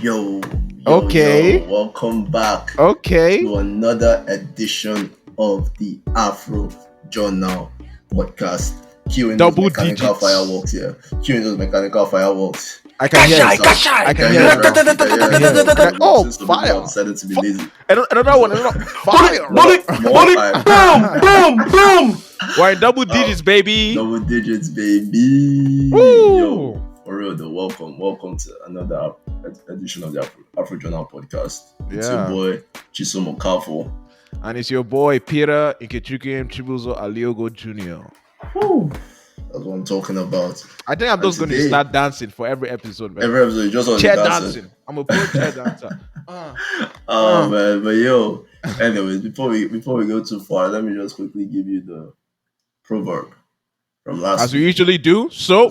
Yo, Okay. welcome back Okay. to another edition of the Afro Journal podcast. Cueing those Double mechanical digits. fireworks here. Cueing those mechanical fireworks. I can hear it. I can hear it. Oh, fire. Decided to be lazy. Another one. Fire. More fire. Boom! We're in double digits, baby. Double digits, baby. Woo. Yo, for real though, welcome to another edition of the Afro Journal podcast. It's your boy Chisom Okafo. And it's your boy Peter Ikechukwu Chibuzo Aliogo Jr. Woo. That's what I'm talking about. I think I'm just going to start dancing for every episode, man. Every episode, just on chair dancing. I'm a pro chair dancer. Man, but yo, anyways, before we go too far, let me just quickly give you the proverb from last as week. we usually do. So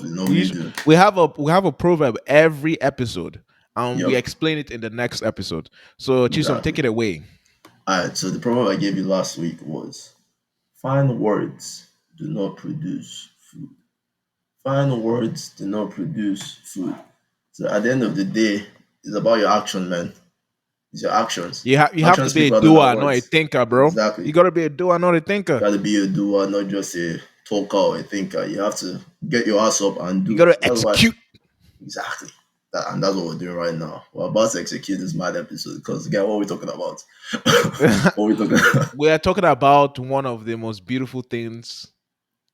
we have a proverb every episode, and Yep. we explain it in the next episode. So Chisom, take it away. Alright, so the proverb I gave you last week was fine words do not produce food. Fine words do not produce food. So at the end of the day, it's about your action, man. It's your actions. You have to be a doer, not a thinker, bro. Exactly. You gotta be a doer, not a thinker. You gotta be a doer, not just a talker or a thinker. You have to get your ass up and do. You gotta execute. Exactly. And that's what we're doing right now. We're about to execute this mad episode because, again, what are we talking about? We are talking about one of the most beautiful things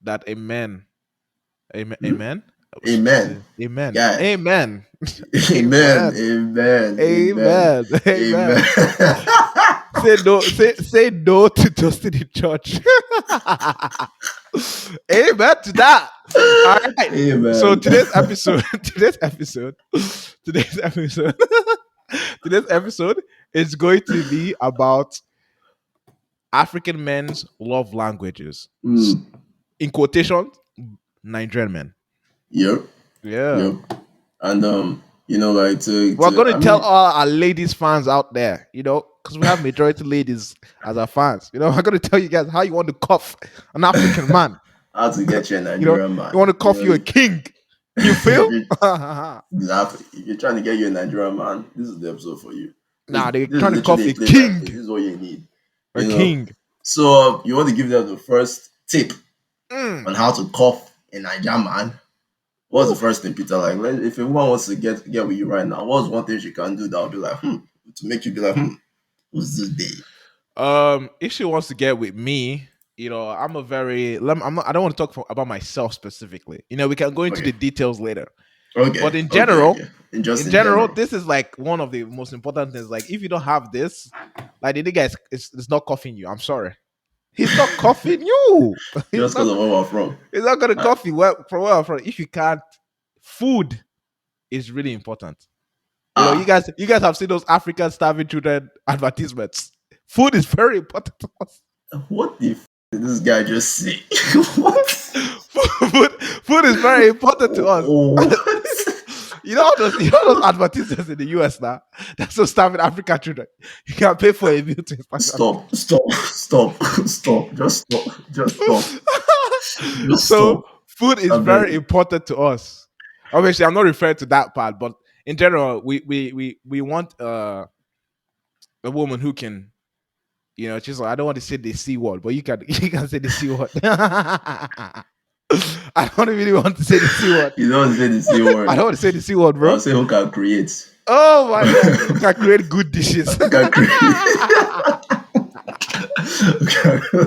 that Amen. Yeah. Amen. Say no to dusting in church. Amen to that. All right. Amen. So today's episode is going to be about African men's love languages. In quotation, Nigerian men. Yep. Yeah. Yep. And we're going to tell all our ladies fans out there, because we have majority ladies as our fans. We're going to tell you guys how you want to cuff an African man. How to get you a Nigerian man. You want to cuff you a king. You feel? Exactly. If you're trying to get you a Nigerian man, this is the episode for you. They're trying to cuff a king. This is what you need. A king. So you want to give them the first tip on how to cuff a Nigerian man. What's the first thing, Peter? Like, if everyone wants to get with you right now, what's one thing she can do that will be like, to make you be like, who's this day? If she wants to get with me, I don't want to talk about myself specifically. We can go into the details later. Okay. But in general, in general, this is like one of the most important things. Like, if you don't have this, like the nigga is not cuffing you. I'm sorry. He's not cuffing you. Just because of where we're from. He's not going to cuff you from where I'm from. If you can't, food is really important. You guys have seen those African starving children advertisements. Food is very important to us. What the did this guy just say? What? Food is very important to us. You know those advertisements in the US now? That's so starving African children. You can pay for a meal to Stop. Just stop. So food is very important to us. Obviously, I'm not referring to that part, but in general, we want a woman who can, she's like, I don't want to say the C word, but you can say the C word. I don't really want to say the C word. You don't want to say the C word. I don't want to say the C word, bro. I'll say who can create. Oh my God. Who can create good dishes. Who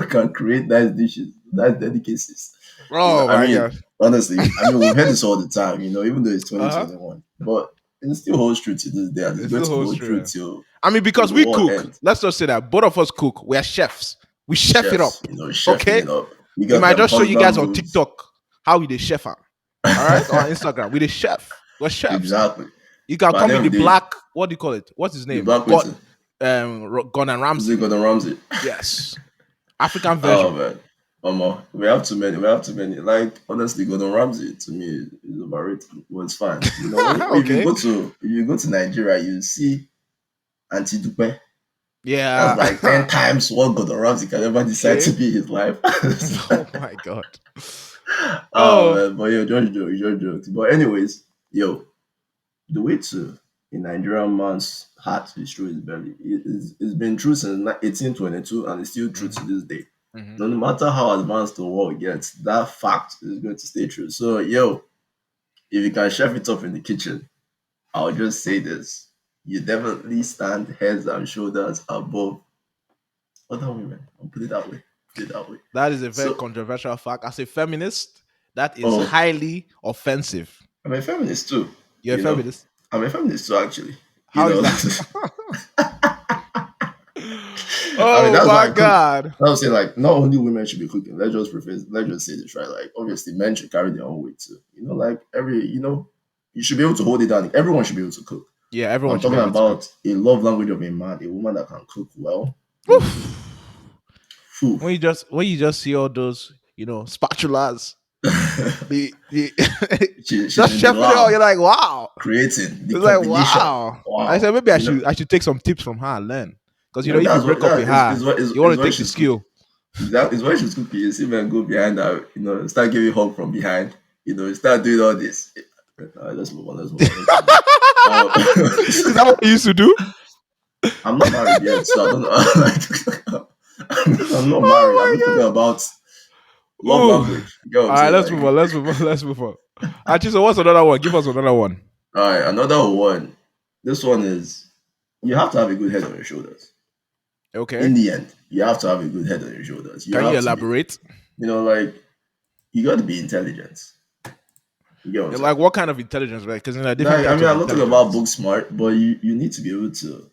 can create nice dishes. Nice delicacies. Oh my God. Honestly, we've heard this all the time, even though it's 2021. But it still holds true to this day. It's going to hold true till because we cook. Let's just say that both of us cook. We are chefs. We chef it up. Okay? It up. We might just show you guys on TikTok how we the chef am. All right? On Instagram. We the chef. We're chefs. Exactly. You can call me the black, what do you call it? What's his name? Gordon Ramsay. Gordon Ramsay. Yes. African version. Oh man. We have too many. Like, honestly, Gordon Ramsay to me is overrated. Well, it's fine. Okay. If you go to Nigeria, you see Auntie Dupe. Yeah. That's like 10 times what Gordon Ramsay can ever decide to be in his life. Oh my God. Man, but just jokes. But anyways, the way to a Nigerian man's heart is true his belly. It's been true since 1822 and it's still true to Mm-hmm. this day. Mm-hmm. No matter how advanced the world gets, that fact is going to stay true. So, yo, if you can chef it up in the kitchen, I'll just say this. You definitely stand heads and shoulders above other women. I'll put it that way. Put it that way. That is a very So, controversial fact. As a feminist, that is oh, highly offensive. I'm a feminist too, You're a you know. feminist. I'm a feminist too, actually. You How is know, that? I mean, Oh that's why my I cook. god. I would say, like, not only women should be cooking. Let's just say this, right? Like, obviously, men should carry their own weight too. You know, like you should be able to hold it down. Everyone should be able to cook. Yeah, But everyone I'm should be talking able to cook. about a love language of a man, a woman that can cook well. Oof. Phew. When you just see all those, spatulas, the She's just in the chefing it out, lab you're like, wow. creating the It's like, combination. wow. I Wow. said maybe I should take some tips from her and learn. Because You know, if you that's what break up that with her, you want is to what take the she's cooking. skill. That is why she's cooking. You see men go behind her, start giving hug from behind, start doing all this. Let's move on. Let's move on. Let's move on. Is that what you used to do? I'm not married yet, so I don't know. I'm not married. I'm just talking Oh about my god. love Ooh. language. You get what All I'm right, saying? let's move on. Let's move on. Let's move on. Actually, so what's another one? Give us another one. All right, another one. This one is you have to have a good head on your shoulders. Okay. In the end, you have to have a good head on your shoulders. You Can you have to be, elaborate? like, you got to be intelligent. You get what I'm saying? Like what kind of intelligence, right? Because there are different Like, I types mean, of I'm not talking about intelligence. book smart, but you need to be able to,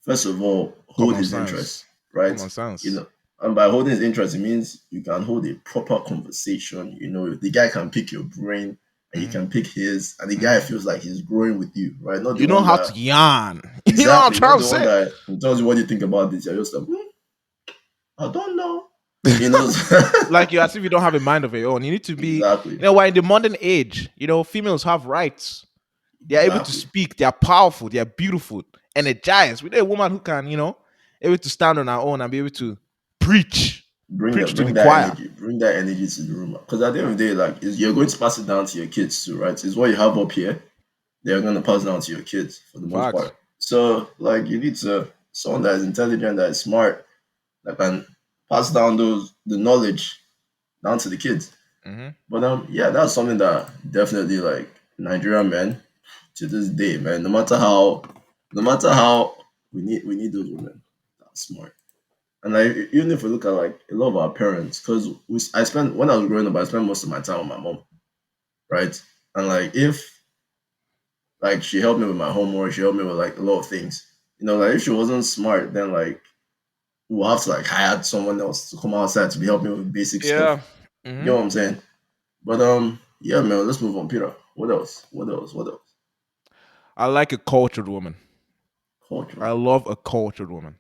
first of all, hold Common his sense. interest, right? Common You sense. know, and by holding his interest, it means you can hold a proper conversation. The guy can pick your brain and you Hmm. can pick his, and the guy Hmm. feels like he's growing with you, right? Not the You know one how to that, yarn. You know what I'm exactly, trying not to the one say? that tells you what you think about this. You're just like, I don't know. You know, Like you, as if you don't have a mind of your own. You need to be, exactly, we're in the modern age. Females have rights. They are able to exactly. speak. They are powerful. They are beautiful, energized. We need a woman who can, able to stand on her own and be able to preach, Bring preach that, to the bring that choir. energy, bring that energy to the room. Because at the end of the day, like, you're going to pass it down to your kids too, right? It's what you have up here. They're going to pass down to your kids for the most Facts. part. So, like, you need someone that is intelligent, that is smart, that can pass down the knowledge down to the kids. Hmm. But yeah, that's something that definitely, like, Nigerian men to this day, man. No matter how we need those women that are smart. And like, even if we look at like a lot of our parents, because I spent when I was growing up, I spent most of my time with my mom, right? And like, if like she helped me with my homework, she helped me with like a lot of things. Like, if she wasn't smart, then like we'll have to like hire someone else to come outside to be helping me with basic stuff. Yeah. You know Hmm. what I'm saying? But yeah, man. Let's move on, Peter. What else? What else? What else? I like a cultured woman. Culture. I love a cultured woman.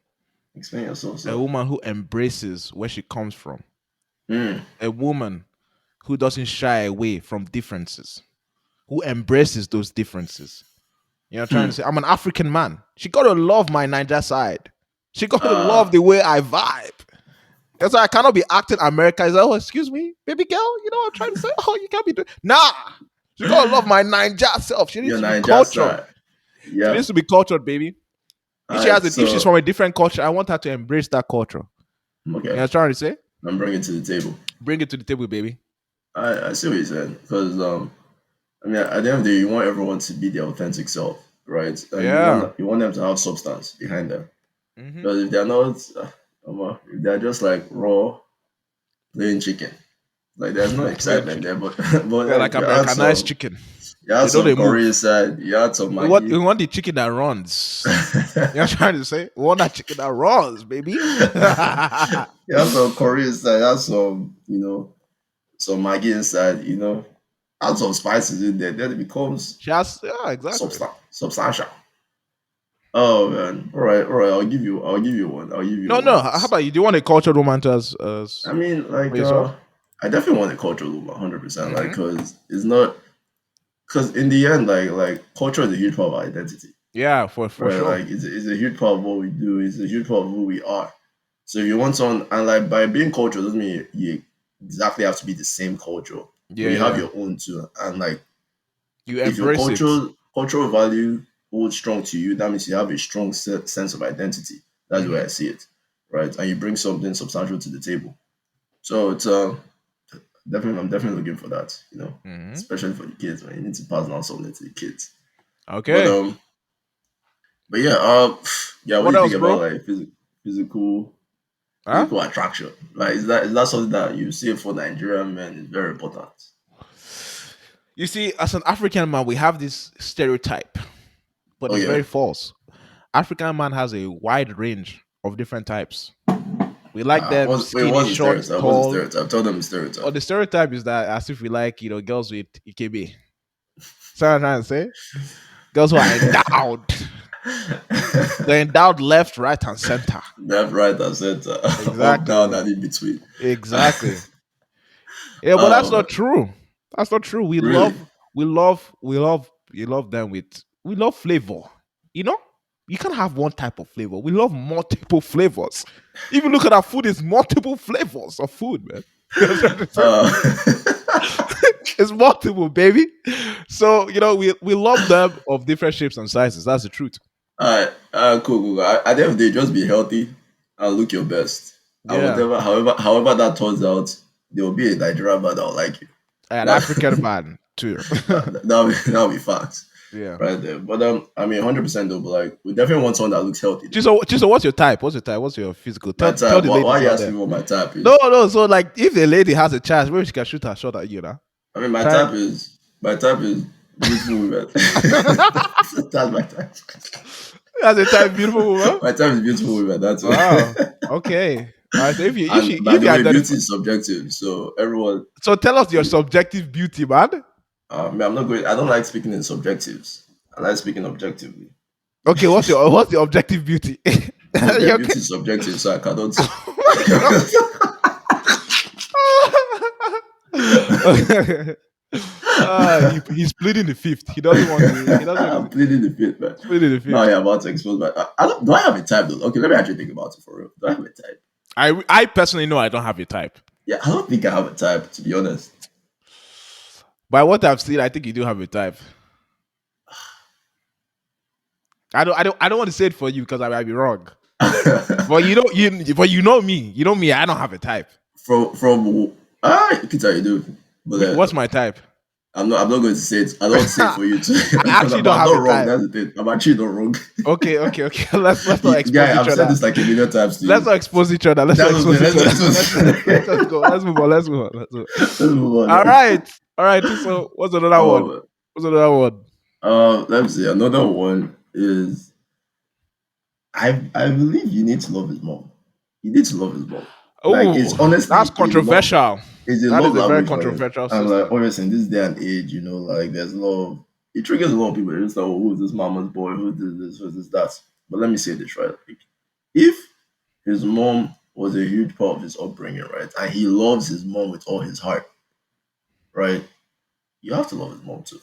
Explain yourself, A sir. woman who embraces where she comes from. Mm. A woman who doesn't shy away from differences. Who embraces those differences. Trying to Hmm. say, I'm an African man. She got to love my Niger side. She got to love Uh, the way I vibe. That's why I cannot be acting American. Is like, oh, excuse me, baby girl. You know what I'm trying to say? Oh, you can't be doing. Nah. She got to love my Niger self. She needs your to be Niger cultured. side. She needs Yep. to be cultured, baby. All right. If she's So from a different culture, I want her to embrace that culture. You know what okay, I'm trying to say? I'm bringing it to the table. Bring it to the table, baby. I see what you're saying because I mean, at the end of the day, you want everyone to be their authentic self, right? And Yeah. you want them to have substance behind them. Hmm. Because if they're not, if they're just like raw plain chicken, like, there's no Plain excitement chicken. there. But but They're like like, Americanized chicken. you add They know some they curry move. inside, you add some We Maggi. want the chicken that runs. You know what I'm trying to say? We want that chicken that runs, baby. You have some curry inside, you have some, some Maggi inside, add some spices in there, then it becomes Just yeah, exactly. substantial. Oh man. All right, I'll give you one. I'll give you No, one. no. How about you? Do you want a cultured woman to as I mean, for like, yourself? I definitely want a cultural loop 100%, like, Hmm. because it's not, because in the end, like culture is a huge part of our identity, Yeah, for right? sure. Like, it's a huge part of what we do, it's a huge part of who we are. So if you want someone, and like, by being cultural doesn't mean you exactly have to be the same culture, but Yeah, you have yeah. your own too. And like, You if your embrace it. cultural value hold strong to you, that means you have a strong sense of identity. That's the way I see it, right? And you bring something substantial to the table. So it's definitely, I'm definitely looking for that. Mm-hmm. Especially for the kids, man. You need to pass down something to the kids. But Okay. but yeah, yeah. What What do you think else, about bro? like physical Huh? physical attraction? Like, is that something that you see for Nigerian men is very important? You see, as an African man, we have this stereotype, but Oh it's yeah. very false. African man has a wide range of different types. We like them Wait, skinny, what's the short, stereotype? What's the tall. stereotype? Tell them the Or stereotype. the stereotype is that as if we like, girls with EKB. So I'm trying to say, girls who are endowed. They're endowed left, right, and center. Left, right, and center, up, Exactly, down, bro. and in between. Exactly. Yeah, but that's um, not true. That's not true. really? We love them with, we love flavor. You know, you can't have one type of flavor. We love multiple flavors. Even look at our food, is multiple flavors of food, man. You know what I'm saying? Uh, It's multiple, baby. So we love them of different shapes and sizes. That's the truth. cool, cool. At the end of the day, just be healthy and look your best. And Yeah, whatever, however that turns out, there will be a Nigerian man that will like you. an That African man too. that'll be facts Yeah. right there. But I mean, 100% though. But like, we definitely want someone that looks healthy though. Chiso, what's your type? What's your type? What's your physical? My Tell type. the Why ladies are you out asking there. me what my type No, is? no. So like, if the lady has a chance, maybe she can shoot her shot at you, now. I mean, Try. my type is beautiful women. That's my type. Has a type, beautiful woman. My type is beautiful women. That's Wow. it. Okay. All right. So if you if And you by if the you way, identify, beauty is subjective. So everyone, so tell us your subjective beauty, man. I'm not going. I don't like speaking in subjectives. I like speaking objectively. Okay. What's your objective beauty? Okay, You okay? beauty is subjective, so I cannot. Oh my god. He's pleading the fifth. He doesn't want to. He doesn't want I'm to. pleading the fifth, man. He's pleading the Now fifth. you're about to expose my. I don't. Do I have a type though? Okay, let me actually think about it for real. Do I have a type? I personally know I don't have a type. Yeah, I don't think I have a type to be honest. By what I've seen, I think you do have a type. I don't want to say it for you because I might be wrong. But you know me. You know me. I don't have a type. from you can tell you do, but What's my type? I'm not going to say it. I don't want to say it for you too I because actually I'm don't not have a wrong. type. That's the thing. I'm actually not wrong. Okay. Let's not expose Guy, each I've said other. this like a million times to Let's you. not expose each other. Let's not That's what I'm expose saying. each other. Let's Let's go. Let's move on. Let's move on. Let's move on. let's move on. All right. All right. So what's another one? Um, What's another one? let me see. Another one is I believe you need to love his mom. You need to love his mom. Like it's Oh, honestly that's controversial. it's a That love is a very language for him. controversial And like system. obviously in this day and age, like there's a lot of it triggers a lot of people. They're just like, oh, who's this mama's boy? Who's this? Who's this? That. But let me say this right. Like, if his mom was a huge part of his upbringing, right, and he loves his mom with all his heart, right, you have to love his mom too.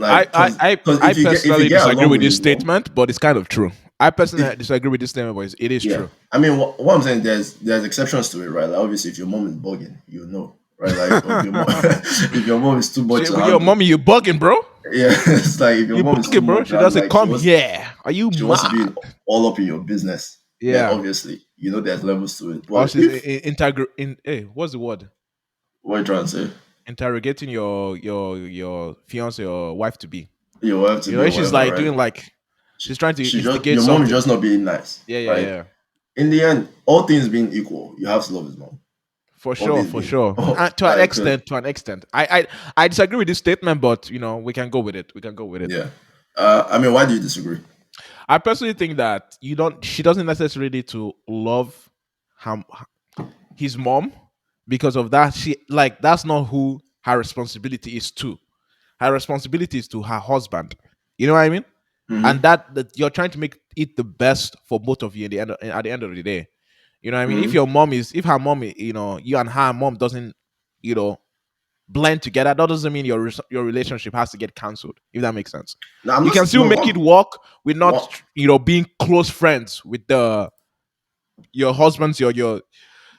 I Like, I I, because I if you personally get disagree along with with this his mom, statement, but it's kind of true. I if personally disagree with this statement, but it is yeah, true. I mean, what I'm saying, there's exceptions to it, right? Like, obviously, if your mom is bugging, you know, right? Like, or if your mom, if your mom is too much Shit, to well, yo, handle, mommy, you bugging, bro? yeah, it's like if your You mom is too bugging, bro? much She to handle, doesn't like come here. Are you she wants to be mad? all up in your business, then Yeah. obviously, there's levels to it. Or But she's if hey, what's the word? what you trying to say, Interrogating your fiance or wife to be. you have to be or If she's whatever, like right? doing like she's trying to She just instigate your mom is something. just not being nice, Yeah, yeah, right? yeah. In the end, all things being equal, you have to love his mom. For All sure, things for being, sure. To an cause extent, to an extent. I disagree with this statement, but we can go with it. We can go with it. yeah. I mean, why do you disagree? I personally think that she doesn't necessarily need to love him, his mom because of that. That's not who her responsibility is to. Her responsibility is to her husband. You know what I mean? And Mm-hmm. that you're trying to make it the best for both of you at the end of the day. You know what I mean? Mm-hmm. If her mom, you and her mom doesn't, you know, blend together, that doesn't mean your relationship has to get cancelled. If that makes sense, No, I'm you not. can still No, make it work with not, what, being close friends with your husband's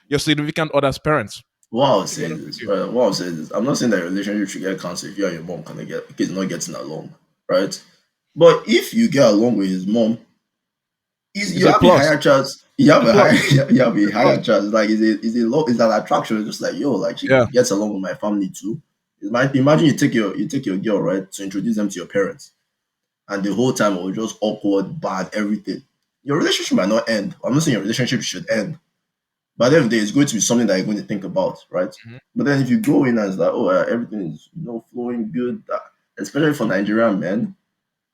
your significant other's parents. what I'll To be say honest with is, you. right? What I'll say is, I'm not saying that your relationship should get cancer if you and your mom kids not getting along, right? But if you get along with his mom, It's you a have a plus. higher chance. You It's have a a higher plus. you have a It's a plus. higher chance. Like is an attraction. It's just like yo, like she Yeah, gets along with my family too. Imagine you take your girl, right, to introduce them to your parents, and the whole time it was just awkward, bad, everything. Your relationship might not end. I'm not saying your relationship should end. But at the end of the day, it's going to be something that you're going to think about, right? mhm, But then if you go in and it's like, oh, everything is flowing good, especially for Nigerian men,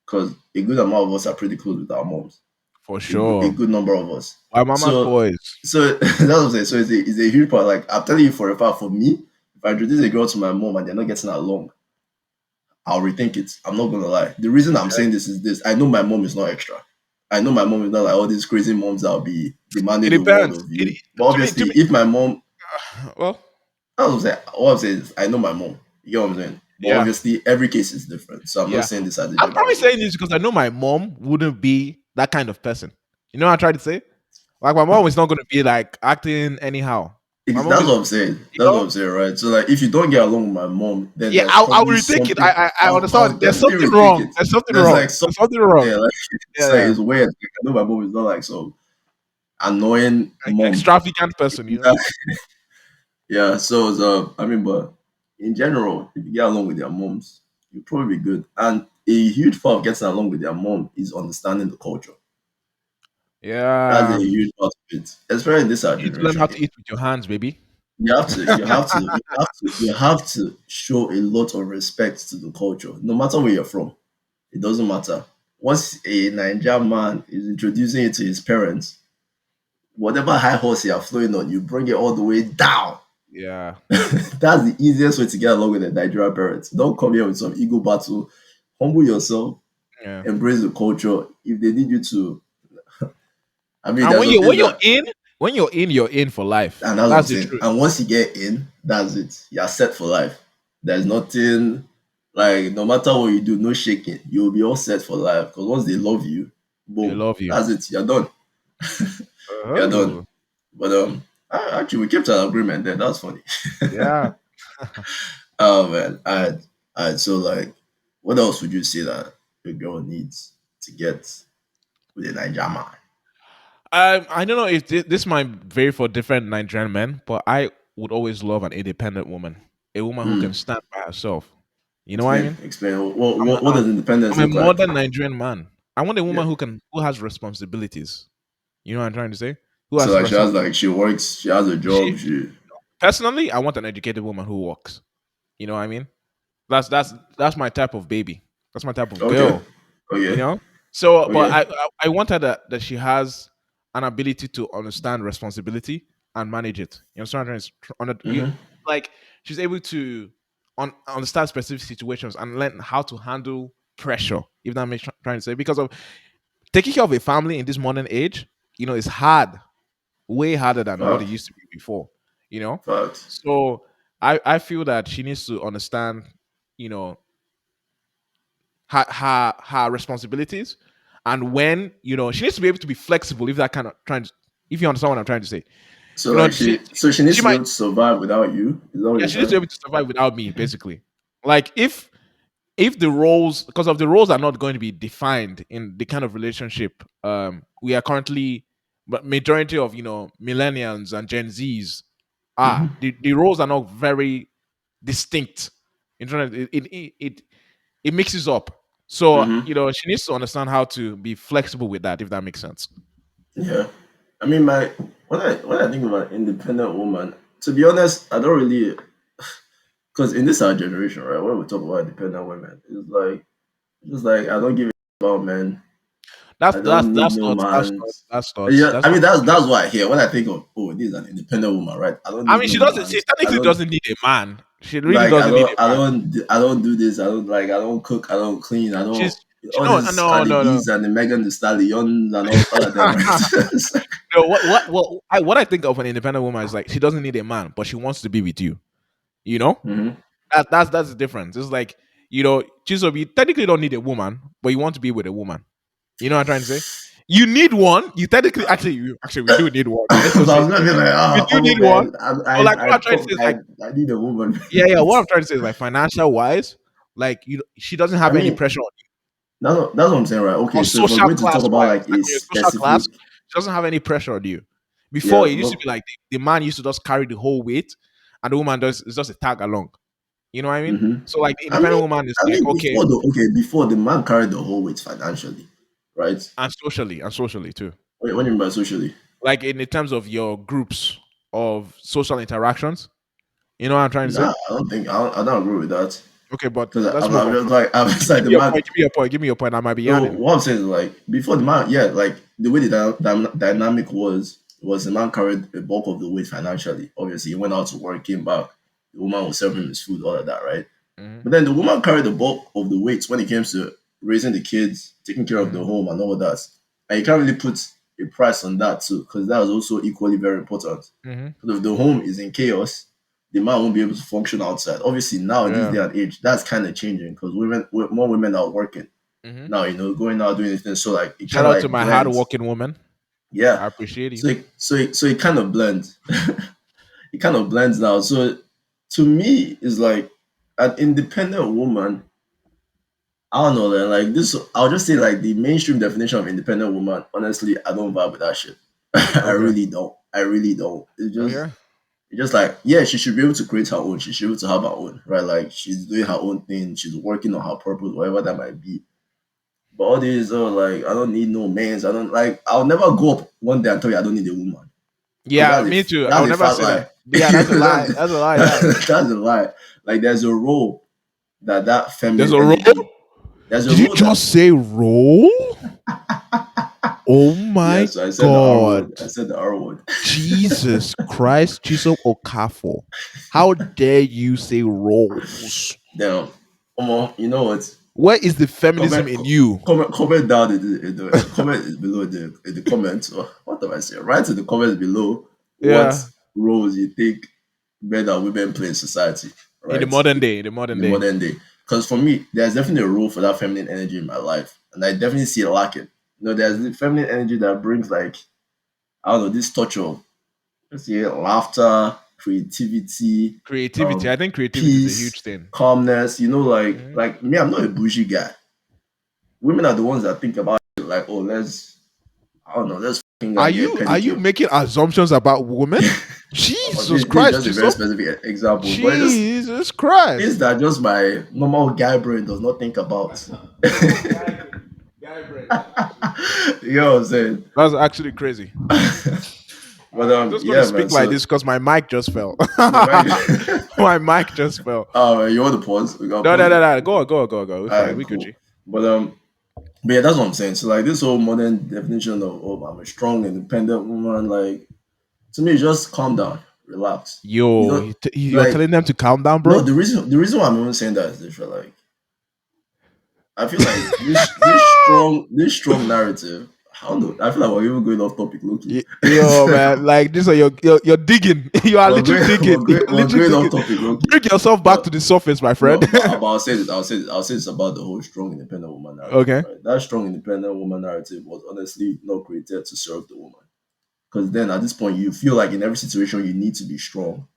because a good amount of us are pretty close with our moms, for a sure. good number of us. My mama's So, boys. that's what I'm saying. So it's a huge part. Like I'm telling you for a fact, for me, if I introduce a girl to my mom and they're not getting along, I'll rethink it. I'm not gonna lie. The reason I'm saying this is this: I know my mom is not extra. I know my mom is not like all these crazy moms that'll be It demanding the world depends. of you. But To obviously, me, if my mom, well, that's what I'm saying. All I'm saying is I know my mom. You know what I'm saying? But yeah, obviously, every case is different. So I'm not yeah. saying this as a I'm general probably rule. saying this because I know my mom wouldn't be that kind of person. You know what I tried to say? Like my mom is not going to be like acting anyhow. My mom That's is, what I'm saying. you That's what know, I'm saying, right? So like, if you don't get along with my mom, then yeah. there's I will probably rethink it. something. I understand. I'll There's definitely something rethink wrong. it. There's something There's wrong. like some, There's something wrong. yeah, like Yeah, it's like yeah. it's weird. Like, I know my mom is not like some annoying Like mom. extravagant person. You know. Yeah, I mean, but in general, if you get along with your moms, you'll probably be good. And a huge part of getting along with your mom is understanding the culture. That's a Yeah. huge part of it, especially in this our You need to learn how generation to here. eat with your hands, baby. You have to show a lot of respect to the culture, no matter where you're from. It doesn't matter. Once a Nigerian man is introducing you to his parents, whatever high horse you are flowing on, you bring it all the way down. Yeah. That's the easiest way to get along with the Nigerian parents. Don't come here with some ego battle. Humble yourself, Yeah. embrace the culture. If they need you to, I mean, And there's some things when you're that, in, you're in for life. and that's what I'm That's the saying. truth. And once you get in, that's it. You're set for life. There's nothing like, no matter what you do, no shaking. You'll be all set for life because once they love you, They boom, love you. that's it. You're done. You're done. Oh, But actually, we kept an agreement there. That's funny. yeah. Oh man, so like, what else would you say that a girl needs to get with a Niger man? I don't know if this might vary for different Nigerian men, but I would always love an independent woman, a woman who can Hmm. stand by herself. You know what I mean? Explain. I'm a, What does independence I'm a look like? modern Nigerian man. I want a Yeah. woman who has responsibilities. You know what I'm trying to say? Who So has like, responsibility? she works, she has a job. She She personally, I want an educated woman who works. You know what I mean? That's my type of baby. That's my type of okay, girl. You okay, know. So, but okay. I want her that she has an ability to understand responsibility and manage it. You know, so I'm trying to Mm-hmm. like she's able to understand specific situations and learn how to handle pressure. If that makes trying to say because of taking care of a family in this modern age, you know, it's hard, way harder than what it Fact, used to be before. You know, fact. so I feel that she needs to understand, you know, her responsibilities, and when she needs to be able to be flexible. If that kind of trying to, if you understand what I'm trying to say, So you know, like, she needs she to be might, able to survive without you. Is that what yeah, you're she needs to be saying? able to survive without me, basically. Like if the roles, because of the roles are not going to be defined in the kind of relationship we are currently, but majority of millennials and Gen Zs are, Mm-hmm. the roles are not very distinct. Internet it mixes up. So Mm-hmm. she needs to understand how to be flexible with that, if that makes sense. Yeah. I mean, my when I think of an independent woman, to be honest, I don't really, because in this our generation, right? When we talk about independent women, it's like just like I don't give a about men. That's I that's don't need that's no thoughts. That's man. thoughts. That's thoughts. Yeah, That's I not. mean that's what I hear when I think of, oh, this is an independent woman, right? I don't I need mean, no she doesn't. She man. I technically don't doesn't need a man. She really like doesn't need a man. I don't do this. I don't like I don't cook. I don't clean. I She's don't she, all no, these no, Cardi no, no. B's and the Megan the Stallions and all of them, right? It's like, No, what I think of an independent woman is like she doesn't need a man, but she wants to be with you. You know, mhm. that's the difference. It's like Chisom, you technically don't need a woman, but you want to be with a woman. You know what I'm trying to say? You need one. You technically, actually, we do need one. Let's Because just I face was it. gonna be like, We oh, do come need on, one. man. But like what I'm trying to say is like, I need a woman. yeah, yeah. What I'm trying to say is like financial wise, like she doesn't I have any mean, pressure on you. That's what I'm saying, right? Or Okay, so if we're social going to talk class about wise. like Like a in your social class, specific, she doesn't have any pressure on you. yeah, Before it used to look, be like the man used to just carry the whole weight, and the woman does is just a tag along. You know what I mean? hmm So like the I independent mean, woman is like okay, before the man carried the whole weight financially, right? and socially too. What do you mean by socially? Like in the terms of your groups of social interactions. You know what I'm trying to say? Nah, I don't agree with that. Okay, but Because let's move I'm on. just like, I'm just like Give the me your man. point. Give me your point. Give me your point. I might be So yanning. what I'm saying is like before the man, yeah, like the way the dynamic was the man carried the bulk of the weight financially. Obviously, he went out to work, came back, the woman was serving him his food, all of that, right? Hmm. But then the woman carried the bulk of the weight when it came to raising the kids, taking care of the Hmm. home, and all that. And you can't really put a price on that too, because that was also equally very important. Hmm. Because if the home is in chaos, the man won't be able to function outside. Obviously, now in this Yeah. day and age, that's kind of changing because more women are working Hmm. now, going out doing things. So like it Shout kind of out to like my blends. hardworking woman. Yeah. I appreciate you. So it kind of blends. It kind of blends now. So to me, it's like an independent woman. I don't know, then like this. I'll just say like the mainstream definition of independent woman. Honestly, I don't vibe with that shit. I Okay. really don't. I really don't. Okay. It's just like, yeah, she should be able to create her own. She should be able to have her own, right? Like she's doing her own thing. She's working on her purpose, whatever that might be. But all these, like, I don't need no mans. I don't like. I'll never go up one day and tell you I don't need a woman because Yeah, me too. I that's would a never fat say that. lie. Yeah, that's a lie. That's a lie. Yeah. That's a lie. Like there's a role that There's feminine a role. energy. There's a Did you role that. just say role? Oh my Yes, I said the R god. word. I said the R word. Jesus Christ, Chisom Okafo. How dare you say roles? Damn. Come on, you know what? Where is the feminism Comment, in you? comment down in the comment below in the comments. What do I say? Write in the comments below what Yeah. roles you think men and women play in society, In the right? modern day. In the In modern the day. modern day. Because for me, there's definitely a role for that feminine energy in my life, and I definitely see it lacking. There's the feminine energy that brings like I don't know this touch of let's say laughter, creativity, Creativity. I think creativity is a peace, huge thing. calmness. Mhm. Like me, I'm not a bougie guy. Women are the ones that think about it like, oh, I don't know, let's fucking go Are and get a you pedicure. making assumptions about women? Or Jesus this is Christ, just a very Chisom. specific example, but it's just Jesus things Christ. that just my normal guy brain does not think about. Guy brain. That's actually You know what I'm saying? That's actually crazy. But I'm just gonna yeah, man. speak like So this because my mic just fell. the mic. My mic just fell. You want to pause? We got No, no, pause no, it. no. Go on, go on, go on, go on. We're All fine. right, We cool. Gucci. But but yeah, that's what I'm saying. So like this whole modern definition of I'm a strong, independent woman, like to me, just calm down, relax. You Yo, don't you're like telling them to calm down, no. bro? The reason why I'm even saying that is this, right? Like I feel like this strong narrative. I don't know. I feel like we're even going off topic, Loki. Yo, man, like this, are you're digging. You are we're literally going digging. You're we're literally going off digging. topic, Loki. Bring yourself back to But the surface, my friend. no, but I'll say this about the whole strong independent woman narrative, Okay. right? That strong independent woman narrative was honestly not created to serve the woman. Because then at this point you feel like in every situation you need to be strong,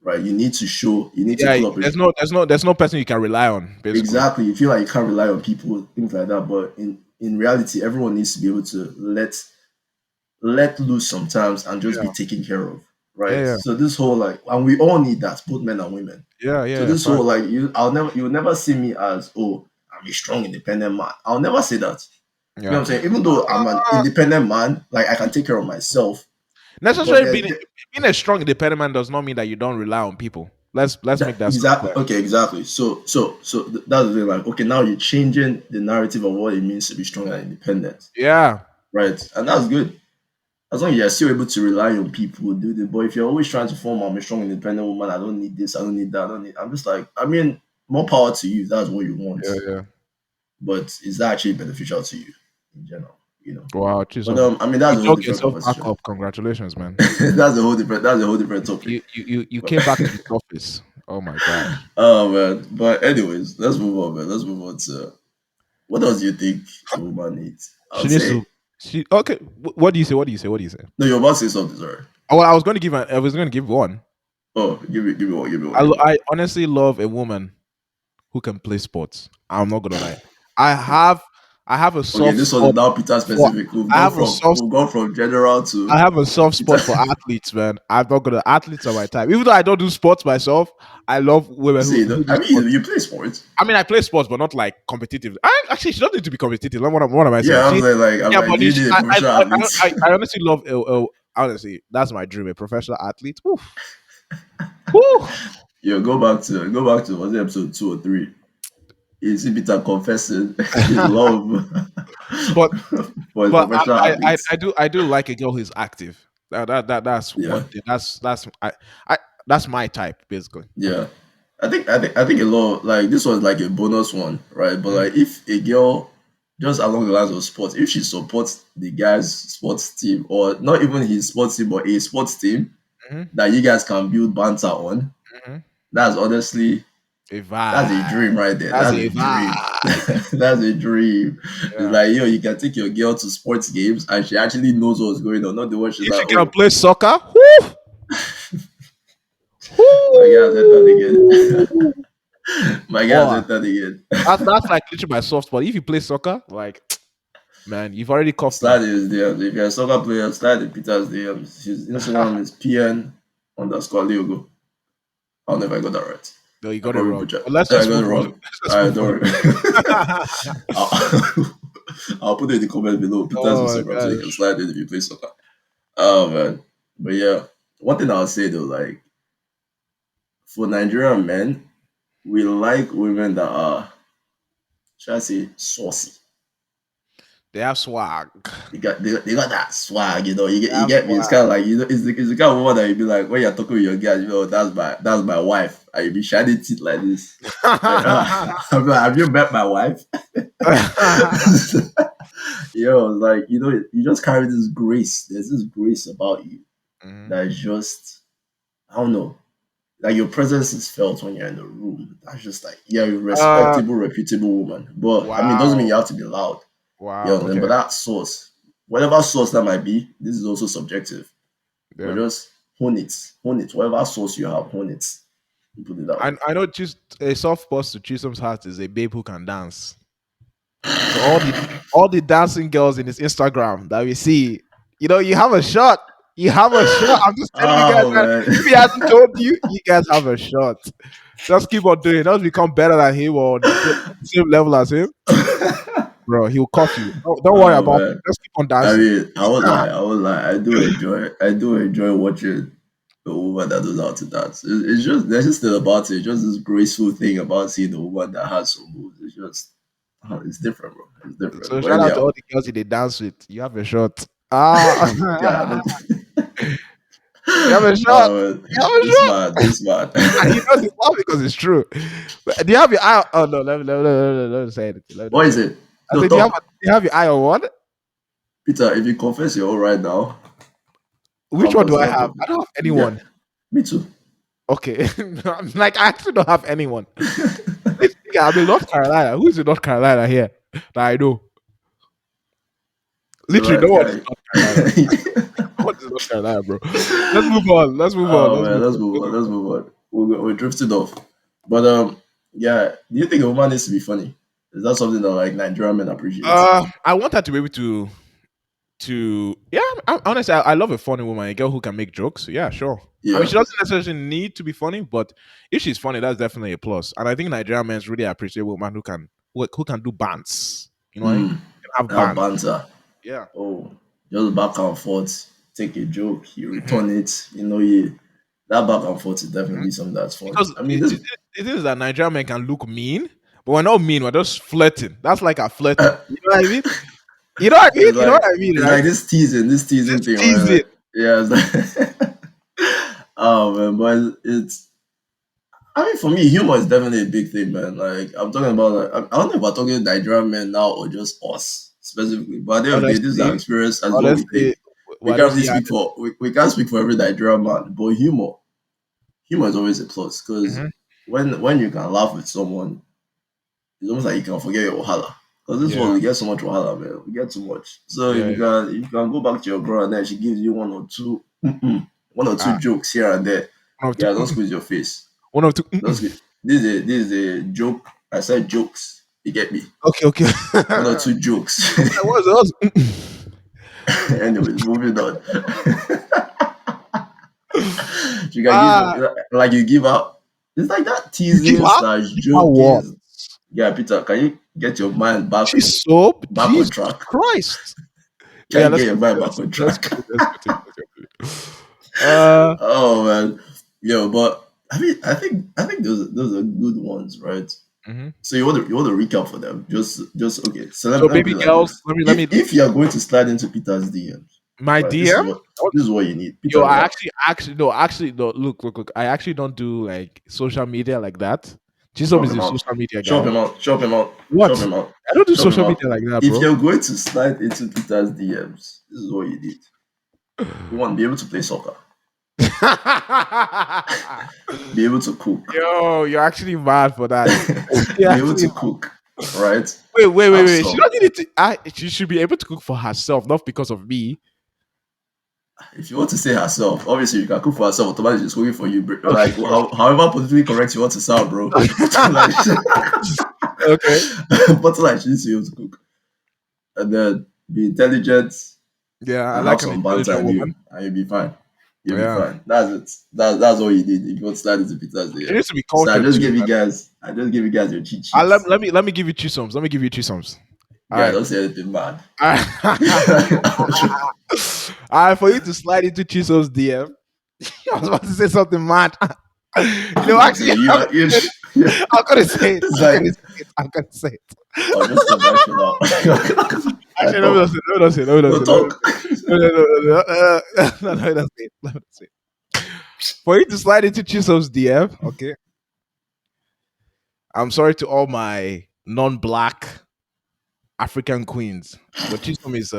right? You need to Yeah, pull up there's no person you can rely on, basically. exactly. You feel like you can't rely on people, things like that. But in reality, everyone needs to be able to let loose sometimes and just be Yeah, taken care of, yeah, right? yeah, So this whole like, and we all need that, both men and women. yeah, So yeah. this whole Fact. like you'll never see me as I'm a strong independent man. I'll never say that. You know what Yeah. I'm saying? Even though I'm an independent man, like I can take care of myself, but Necessarily then being a strong independent man does not mean that you don't rely on people. Let's make that that stuff exactly clear. okay, exactly. So that's the thing. Like, okay, now you're changing the narrative of what it means to be strong and independent, Yeah. right? And that's good. As long as you're still able to rely on people, do the but if you're always trying to form I'm a strong independent woman, I don't need this, I don't need that, I don't need I'm just like, I mean, more power to you if that's what you want. Yeah, yeah. But is that actually beneficial to you in general? Wow, But Chisom. I mean that's You a whole dug different yourself back conversation. up. Congratulations, man. That's a whole different topic. You But, came back to the surface. Oh my gosh. oh man. But anyways, let's move on, man. Let's move on to what else do you think a woman needs? I She would needs say to. She okay. What do you say? What do you say? What do you say? no, you're about to say something, sorry. Oh, well, I was going to give. I was going to give one. Oh, give me one, give me one, give me one. I honestly love a woman who can play sports. I'm not gonna lie. I have I have a Okay, soft this one is spot now Peter for specific. I have a soft We've gone from general I to have a soft Peter. spot for athletes, man. I'm not gonna athletes are my type. Even though I don't do sports myself, I love women See, who do I mean, sports. you play sports. I mean, I play sports, but not like competitive. I actually she doesn't need to be competitive. Like, what am I saying? Yeah, She I'm yeah, like, but do you need a professional athlete? I honestly love honestly that's my dream, a professional athlete. Oof. Woo. Yo, go back to was it episode 2 or 3? You see Peter confessing his love But for his but professional athletes. I do like a girl who's active. That's Yeah, one thing. I that's my type basically. yeah. I think a lot like this was like a bonus one, right? But Mhm, like if a girl just along the lines of sports, if she supports the guy's sports team or not even his sports team but a sports team mhm, that you guys can build banter on, mhm. that's honestly A that's a vibe. dream right there. That's That's a a dream. vibe. That's a dream. It's Yeah. like, yo, you can take your girl to sports games and she actually knows what's going on. Not the one she's If like, you can oh, play soccer, whoo, my guy has entered whoo, again. My guy has boy, entered again. that's like literally my soft spot. If you play soccer, like man, you've already cuffed me. Slide is there. If you're a soccer player, slide in Peter's DM. His Instagram is PN_Liogo. I don't know if I got that right. No, you I got it probably wrong. butchered. But let's I just got it move on. wrong. Let's just Alright, move don't on. worry. I'll, I'll put it in the comments below. Peter's Oh my Instagram so you can gosh. slide in if you play soccer. Oh man. But yeah, one thing I'll say though, like for Nigerian men, we like women that are, should I say, saucy. They have swag. They got that swag, They you have get me. It's swag. kind of like it's the kind of woman that you be like when you're talking with your guys, that's my wife, and you be shining teeth like this. Like, I'm like, have you met my wife? Like you just carry this grace. There's this grace about you Mhm. that is just I don't know. Like your presence is felt when you're in the room. That's just like you're a Uh, respectable, reputable woman. But I mean, it doesn't mean wow. you have to be loud. You know Wow. what I mean? Okay. But that source, whatever source that might be, this is also subjective. But Yeah. just hone it. Whatever source you have, hone it. Put it that way. I know just a soft spot to Chisom's heart is a babe who can dance. So all the dancing girls in his Instagram that we see, you have a shot. You have a shot. I'm just telling you guys, Oh man. man. If he hasn't told you, you guys have a shot. Just keep on doing it. Just become better than him or on the same level as him. Bro, he'll cuff you. Don't worry Oh about it. man. Just keep on I dancing. mean, I won't lie. I do enjoy watching the woman that knows how to dance. It's just there's just still about it. Just this graceful thing about seeing the woman that has some moves. It's just it's different, bro. It's different. So But shout out to anyhow, all the girls you they dance with. You have a shot. Ah, yeah, don't, you have a shot. oh, You have a this shot. man, this man. And he knows it's not because it's true. But do you have your eye? Oh no, let me say it. Let me What not is say it. it? I No, said, talk, do you have your eye on what? Peter. If you confess you're all right now, Which I'll one do I consider have? talking. I don't have Yeah, anyone. me too. Okay, like I actually don't have anyone. Yeah, I'm in North Carolina. Who's in North Carolina here that I know? The Literally, no right one is in guy. North Carolina. No one is in North Carolina, bro. Let's move on. Let's move on. Oh Let's man, move let's on. move Let's on. move Let's on. move on. We're drifting off. But yeah. Do you think a woman needs to be funny? Is that something that like Nigerian men appreciate? I want her to be able to yeah. Honestly, I love a funny woman, a girl who can make jokes. Yeah, sure. I mean, Yeah. she doesn't necessarily need to be funny, but if she's funny, that's definitely a plus. And I think Nigerian men really appreciate women who can do bands. You know what I mean? Hmm. Can have Have bands. banter. Yeah. Oh, just back and forth. Take a joke, you Mhm, return it. That back and forth is mhm. definitely something that's fun. Because I mean, this it is that Nigerian men can look mean, but we're not mean. We're just flirting. That's like a flirting. You know what I mean? You know what I mean? it's You know like what I mean, it's right? like this teasing Just thing, right? tease it. Yeah, it's like oh man, but it's I mean, for me, humor is definitely a big thing, man. Like, I'm talking about, like, I don't know if we're talking Nigerian men now or just us specifically. But at the end of the day, this is our Honestly, experience and what we honestly, think. We we're can't just really yeah. we can't speak for every Nigerian man. But humor is always a plus because Mhm. when you can laugh with someone, it's almost like you can forget your wahala. Because this Yeah, world we get so much wahala, man. We get too much. So yeah, yeah. if you can go back to your girl and then she gives you one or two Ah, jokes here and there, one of two, yeah, don't squeeze your face. one of two. This is a joke. I said jokes. You get me? Okay. One or two jokes. What was it? Anyways, moving on. You can Ah, give like you give out. It's like that you give teasing up? slash You give out what? joking. Yeah, Peter, can you get your mind Chisom? back on Jesus track? Christ. Can Yeah, you get your mind back on let's track? continue. Oh man, yo, but I think those are good ones, right? Mhm. So you want to recap for them? Just okay. So So, let me put baby it like girls, this: let me if you are going to slide into Peter's DMs, my right? DM. This is what you need, Yo, Peter. I Yeah, actually no. Look. I actually don't do like social media like that. Chisom shop is him a out, social media shop guy. him out, shop him out, shop What? him out, I don't do shop him social out. media like that, If bro. you're going to slide into Peter's DMs, this is what you need. You want to be able to play soccer, be able to cook, Yo, you're actually mad for that. You're be able actually to cook, right? Have wait. She some. don't need it. She should be able to cook for herself, not because of me. If you want to say herself, obviously you can cook for herself. Automatically, she's cooking for you. Okay. Like however politically correct you want to sound, bro. But like, Okay. but like she needs to be able to cook, and then be intelligent Yeah, I and have like an some banter intelligent in woman. you, and you'll be fine. You'll be Yeah. fine. That's it. That's all you need. If you want to slide into Peter's She needs DMs. to be So cultured too, man. I just give you guys your cheat Let, sheets. let me let me give you Chisoms. Let me give you Chisoms. All Yeah, right. don't say anything bad. All right, for you to slide into Chisom's DM. I was about to say something mad. No, Like actually, say you are you. Yeah. I'm gonna say it. It's I'm like gonna say it. I'm gonna say it. I'll just stop that shit out. I Actually, let me not talk. say it. Let me not say it. Let me not No say it. Let me not talk. say it. No, let me not say it. Let me not say it. For you to slide into Chisom's DM, okay. I'm sorry to all my non-black African queens, but Chisom is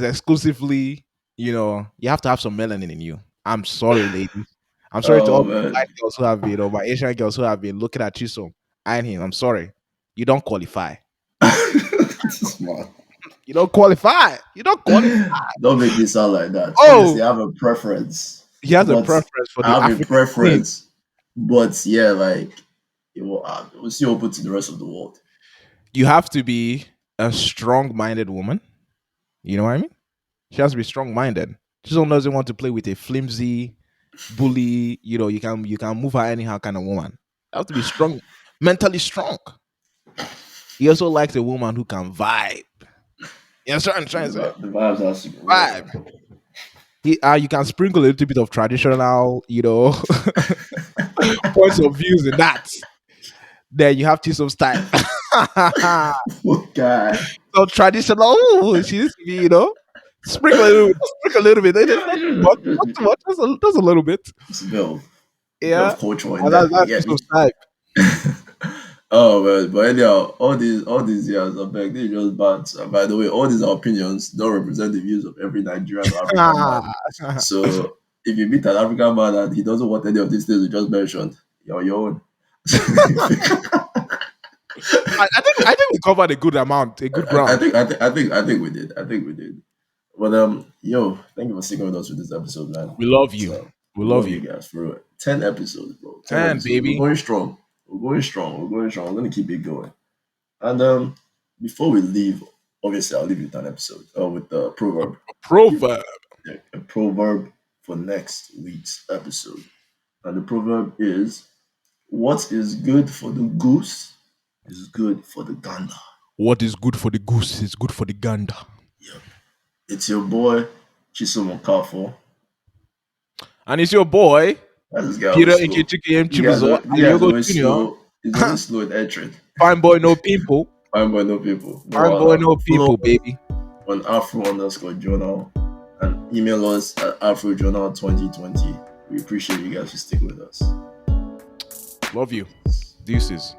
exclusively, you have to have some melanin in you. I'm sorry, ladies. I'm sorry to Oh all the man. white girls who have been, my Asian girls who have been looking at Chisom, eyeing him. I'm sorry. You don't qualify. Smart. You don't qualify. You don't qualify. Don't make me sound like that. Obviously, Oh, I have a preference, he has a but preference for I the have a African queen. preference, but yeah, like it will still open to the rest of the world. You have to be a strong-minded woman. You know what I mean? She has to be strong-minded. Chisom doesn't want to play with a flimsy bully. You can move her anyhow kind of woman. You have to be strong, mentally strong. He also likes a woman who can vibe. You know what I'm trying to say? The vibes are super real, Vibe. man. You can sprinkle a little bit of traditional, points of views in that. Then you have Chisom's type. What guy? So traditional, ooh, she needs to be, sprinkle a little bit. Not too much, not too much, just a little bit. It's a bit Yeah. of culture in And there. You that's get me? Chisom's type. Oh man, but anyhow, all these years, I beg they just bad. By the way, all these opinions don't represent the views of every Nigerian or African man. So if you meet an African man and he doesn't want any of these things we just mentioned, you're on your own. I think we covered a good amount, a good ground. I think we did. But yo, thank you for sticking with us with this episode, man. We love you. So We we love love you you. guys for real. 10 episodes, bro. 10, Ten episodes. We're baby. going strong. We're going strong. We're going strong. We're gonna keep it going. And before we leave, obviously I'll leave you with an episode with the proverb. Proverb. A proverb for next week's episode. And the proverb is, what is good for the goose is good for the gander. What is good for the goose is good for the gander. Yep. It's your boy, Chisom Okafo. And it's your boy, That's this guy Peter always slow. Nkechikiem These guys Chibuzo are these guys Ayogo always Jr. slow. It's always slow in entering. Fine boy, no pimple. Fine boy, no people. No Fine boy, Allah. no Follow people, baby. on Afro_journal and email us at AfroJournal2020. We appreciate you guys for sticking with us. Love you. Deuces.